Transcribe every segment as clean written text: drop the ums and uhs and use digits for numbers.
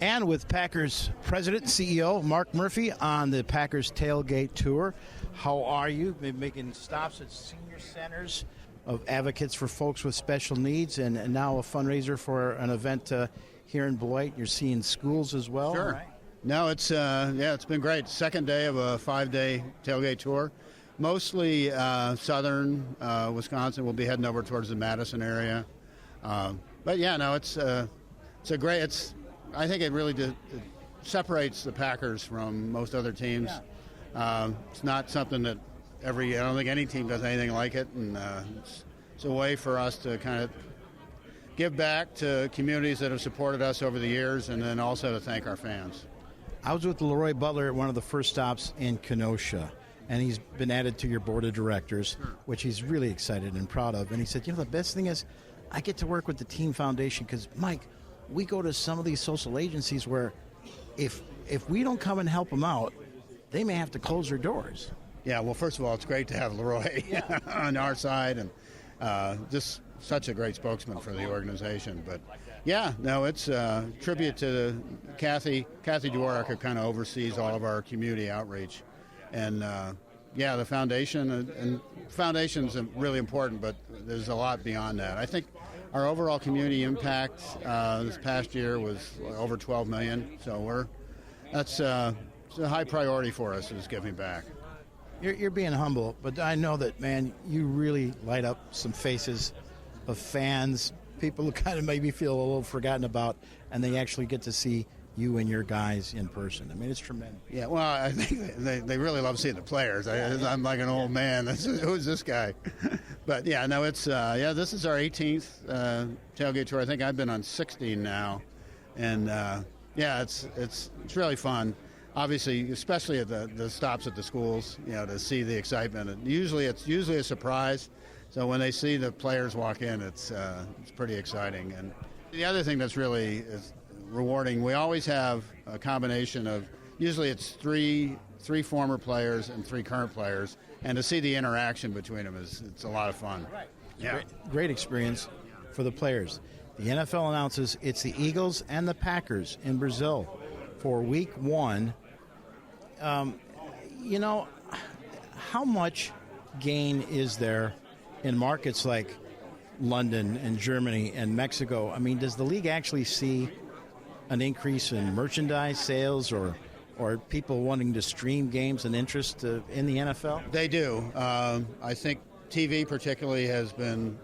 And with Packers President and CEO Mark Murphy on the Packers Tailgate Tour. How are you? Been making stops at senior centers of advocates for folks with special needs, and now a fundraiser for an event here in Beloit. You're seeing schools as well. Sure. Right? No, it's been great. Second day of a 5-day tailgate tour. Mostly southern Wisconsin. We'll be heading over towards the Madison area. But yeah, no, it's a great. I think it really it separates the Packers from most other teams. Yeah. It's not something that I don't think any team does anything like it, and it's a way for us to kind of give back to communities that have supported us over the years, and then also to thank our fans. I was with Leroy Butler at one of the first stops in Kenosha, and he's been added to your board of directors, which he's really excited and proud of. And he said, the best thing is I get to work with the Team Foundation because, Mike, we go to some of these social agencies where if we don't come and help them out, they may have to close their doors. Yeah, well, first of all, it's great to have Leroy on our side, and just such a great spokesman for the organization. But yeah, no, it's a tribute to Kathy Dworak, who kind of oversees all of our community outreach. And the foundation, and foundation's really important, but there's a lot beyond that. I think our overall community impact this past year was over $12 million. So that's a high priority for us, is giving back. You're being humble, but I know that, man, you really light up some faces of fans, people who kind of maybe feel a little forgotten about, and they actually get to see you and your guys in person. I mean, it's tremendous. Yeah, well, I think they really love seeing the players. I'm like an old man. Who's this guy? But yeah, no, it's this is our 18th tailgate tour. I think I've been on 16 now, and it's really fun. Obviously, especially at the stops at the schools, to see the excitement. And it's usually a surprise. So when they see the players walk in, it's pretty exciting. And the other thing that's really is rewarding, we always have a combination of, usually it's three former players and 3 current players, and to see the interaction between them it's a lot of fun. Right. Yeah. Great experience for the players. The NFL announces it's the Eagles and the Packers in Brazil for Week 1. How much gain is there in markets like London and Germany and Mexico? I mean, does the league actually see an increase in merchandise sales or people wanting to stream games and interest in the NFL? They do. I think TV particularly has been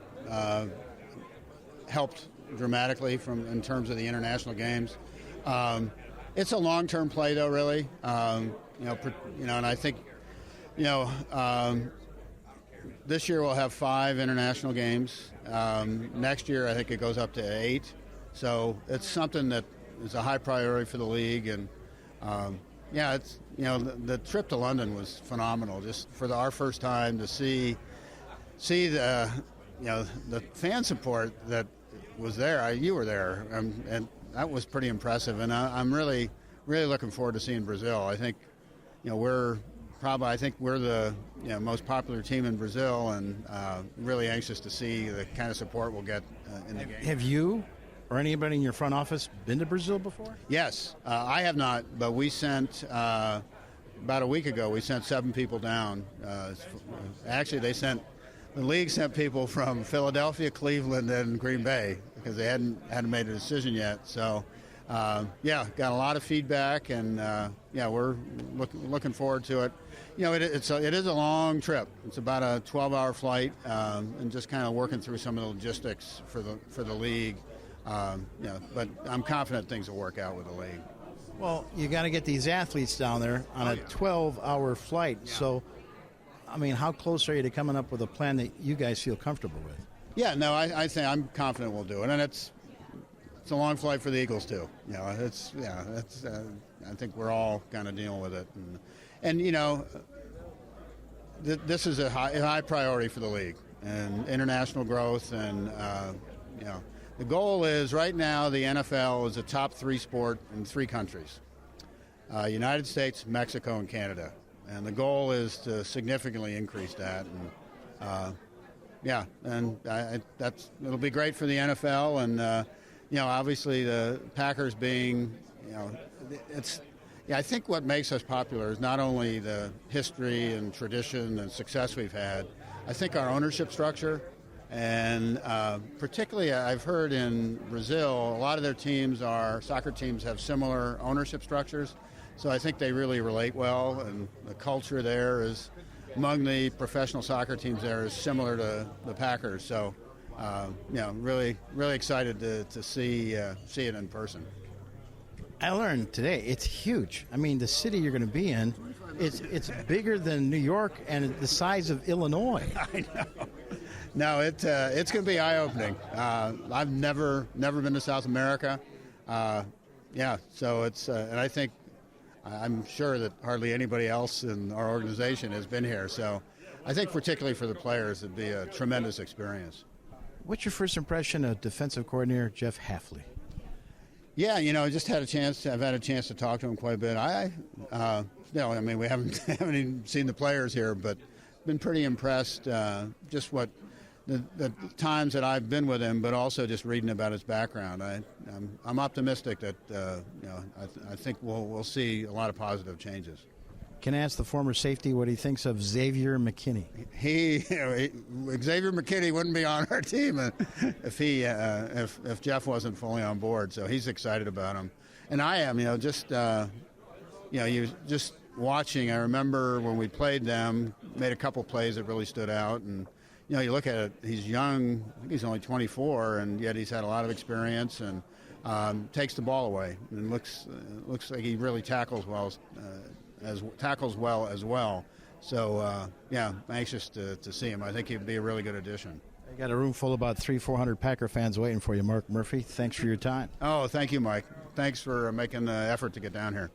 helped dramatically in terms of the international games. It's a long-term play, though, really. And I think, this year we'll have 5 international games. Next year, I think it goes up to 8. So it's something that is a high priority for the league. And it's the trip to London was phenomenal. Just for our first time to see the the fan support that was there. You were there, and that was pretty impressive. And I'm really looking forward to seeing Brazil. I think we're the most popular team in Brazil, and really anxious to see the kind of support we'll get in the game. Have you or anybody in your front office been to Brazil before? Yes, I have not, but we sent about a week ago. We sent 7 people down. Actually, the league sent people from Philadelphia, Cleveland, and Green Bay because they hadn't made a decision yet. So. Got a lot of feedback, and we're looking forward to it. It is a long trip. It's about a 12-hour flight, and just kind of working through some of the logistics for the league. But I'm confident things will work out with the league. Well, you got to get these athletes down there on a 12-hour flight. Yeah. So, I mean, how close are you to coming up with a plan that you guys feel comfortable with? Yeah, no, I think I'm confident we'll do it, and it's a long flight for the Eagles too. I think we're all kind of dealing with it, and this is a high priority for the league and international growth, and the goal is right now the NFL is a top 3 sport in 3 countries: United States, Mexico, and Canada, and the goal is to significantly increase that. And it'll be great for the NFL, and obviously the Packers being it's. Yeah, I think what makes us popular is not only the history and tradition and success we've had. I think our ownership structure, and particularly I've heard in Brazil, a lot of their teams soccer teams have similar ownership structures. So I think they really relate well, and the culture there is, among the professional soccer teams there, is similar to the Packers. So, really excited to see it in person. I learned today it's huge. I mean, the city you're going to be in, it's bigger than New York and the size of Illinois. I know. No, it's going to be eye-opening. I've never been to South America. So it's and I think I'm sure that hardly anybody else in our organization has been here. So I think particularly for the players, it'd be a tremendous experience. What's your first impression of defensive coordinator Jeff Hafley? Yeah, I just had a chance. I've had a chance to talk to him quite a bit. We haven't even seen the players here, but been pretty impressed. Just what the times that I've been with him, but also just reading about his background. I'm optimistic that I think we'll see a lot of positive changes. Can I ask the former safety what he thinks of Xavier McKinney? Xavier McKinney wouldn't be on our team if Jeff wasn't fully on board. So he's excited about him, and I am. You just watching. I remember when we played them, made a couple plays that really stood out, and you look at it. He's young. I think he's only 24, and yet he's had a lot of experience and takes the ball away, and looks like he really tackles well. As well. So, I'm anxious to see him. I think he'd be a really good addition. I got a room full of about 300-400 Packer fans waiting for you, Mark Murphy. Thanks for your time. Oh, thank you, Mike. Thanks for making the effort to get down here.